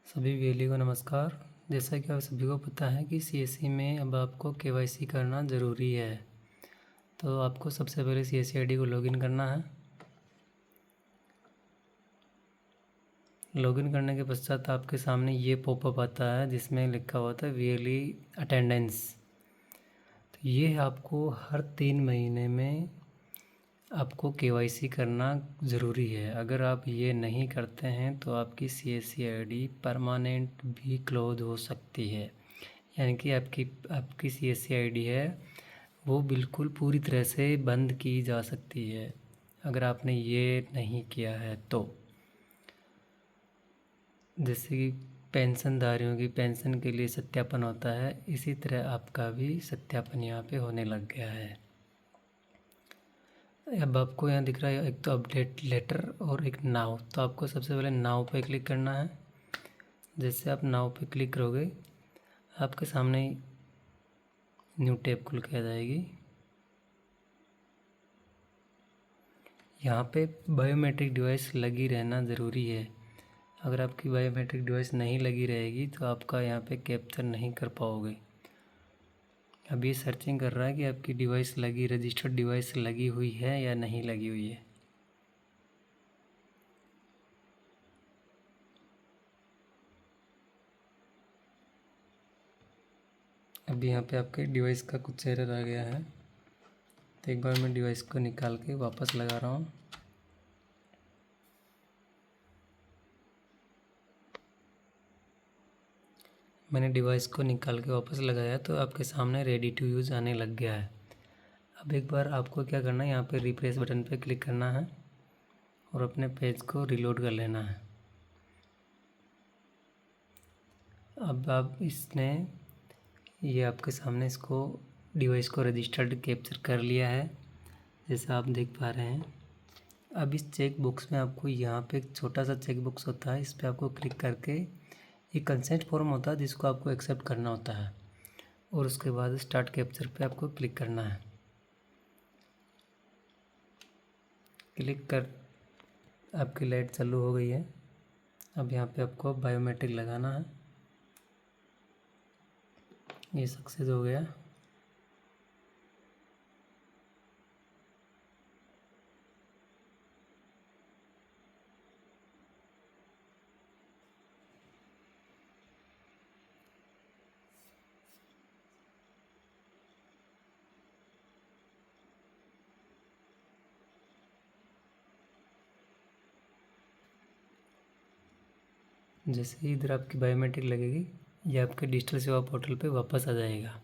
सभी वेली को नमस्कार। जैसा कि आप सभी को पता है कि सीएससी में अब आपको केवाईसी करना ज़रूरी है। तो आपको सबसे पहले सीएससी आईडी को लॉगिन करना है। लॉगिन करने के पश्चात आपके सामने ये पॉपअप आता है जिसमें लिखा हुआ था वीएलई अटेंडेंस। तो ये आपको हर 3 महीने में आपको केवाईसी करना ज़रूरी है। अगर आप ये नहीं करते हैं तो आपकी सीएससी आईडी परमानेंट भी क्लोज हो सकती है, यानी कि आपकी सीएससी आईडी है वो बिल्कुल पूरी तरह से बंद की जा सकती है अगर आपने ये नहीं किया है तो। जैसे कि पेंशनधारियों की पेंशन के लिए सत्यापन होता है, इसी तरह आपका भी सत्यापन यहाँ पे होने लग गया है। अब आपको यहाँ दिख रहा है एक तो अपडेट लेटर और एक नाउ। तो आपको सबसे पहले नाउ पे क्लिक करना है। जैसे आप नाउ पे क्लिक करोगे आपके सामने न्यू टैब खुल के आ जाएगी। यहाँ पे बायोमेट्रिक डिवाइस लगी रहना ज़रूरी है। अगर आपकी बायोमेट्रिक डिवाइस नहीं लगी रहेगी तो आपका यहाँ पे कैप्चर नहीं कर पाओगे। अब ये सर्चिंग कर रहा है कि आपकी डिवाइस रजिस्टर्ड डिवाइस लगी हुई है या नहीं लगी हुई है। अभी यहाँ पे आपके डिवाइस का कुछ एरर आ गया है, तो एक बार मैं डिवाइस को निकाल के वापस लगा रहा हूँ। मैंने डिवाइस को निकाल के वापस लगाया तो आपके सामने रेडी टू यूज़ आने लग गया है। अब एक बार आपको क्या करना है, यहाँ पे रिफ्रेश बटन पे क्लिक करना है और अपने पेज को रिलोड कर लेना है। अब आप ये आपके सामने इसको डिवाइस को रजिस्टर्ड कैप्चर कर लिया है, जैसा आप देख पा रहे हैं। अब इस चेक बॉक्स में आपको यहाँ पे एक छोटा सा चेक बॉक्स होता है, इस पर आपको क्लिक करके ये कंसेंट फॉर्म होता है जिसको आपको एक्सेप्ट करना होता है और उसके बाद स्टार्ट कैप्चर पे आपको क्लिक करना है। क्लिक कर आपकी लाइट चालू हो गई है। अब यहाँ पे आपको बायोमेट्रिक लगाना है। ये सक्सेस हो गया। जैसे ही इधर आपकी बायोमेट्रिक लगेगी ये आपके डिजिटल सेवा पोर्टल पे वापस आ जाएगा।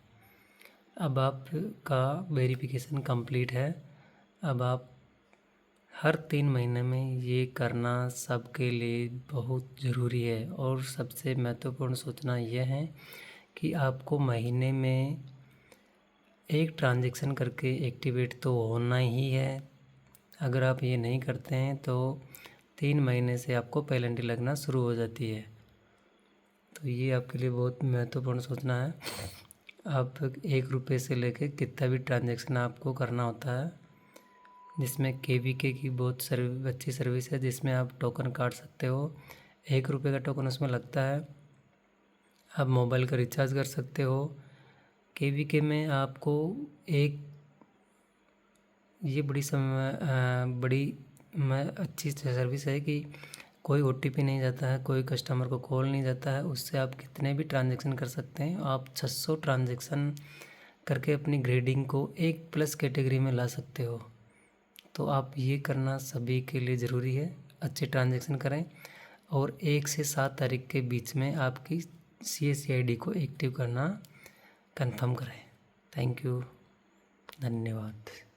अब आपका वेरिफिकेशन कंप्लीट है। अब आप हर 3 महीने में ये करना सबके लिए बहुत ज़रूरी है और सबसे महत्वपूर्ण सूचना यह है कि आपको महीने में एक ट्रांजैक्शन करके एक्टिवेट तो होना ही है। अगर आप ये नहीं करते हैं तो 3 महीने से आपको पेनल्टी लगना शुरू हो जाती है। तो ये आपके लिए बहुत महत्वपूर्ण सूचना है। आप 1 रुपये से लेके कितना भी ट्रांजैक्शन आपको करना होता है, जिसमें केवीके की बहुत अच्छी सर्विस है जिसमें आप टोकन काट सकते हो। 1 रुपये का टोकन उसमें लगता है। आप मोबाइल का रिचार्ज कर सकते हो। केवीके में आपको ये बड़ी अच्छी सर्विस है कि कोई ओटीपी नहीं जाता है, कोई कस्टमर को कॉल नहीं जाता है। उससे आप कितने भी ट्रांजैक्शन कर सकते हैं। आप 600 ट्रांजैक्शन करके अपनी ग्रेडिंग को 1+ कैटेगरी में ला सकते हो। तो आप ये करना सभी के लिए ज़रूरी है। अच्छे ट्रांजैक्शन करें और 1 से 7 तारीख के बीच में आपकी सीएससी आईडी को एक्टिव करना कंफर्म करें। थैंक यू, धन्यवाद।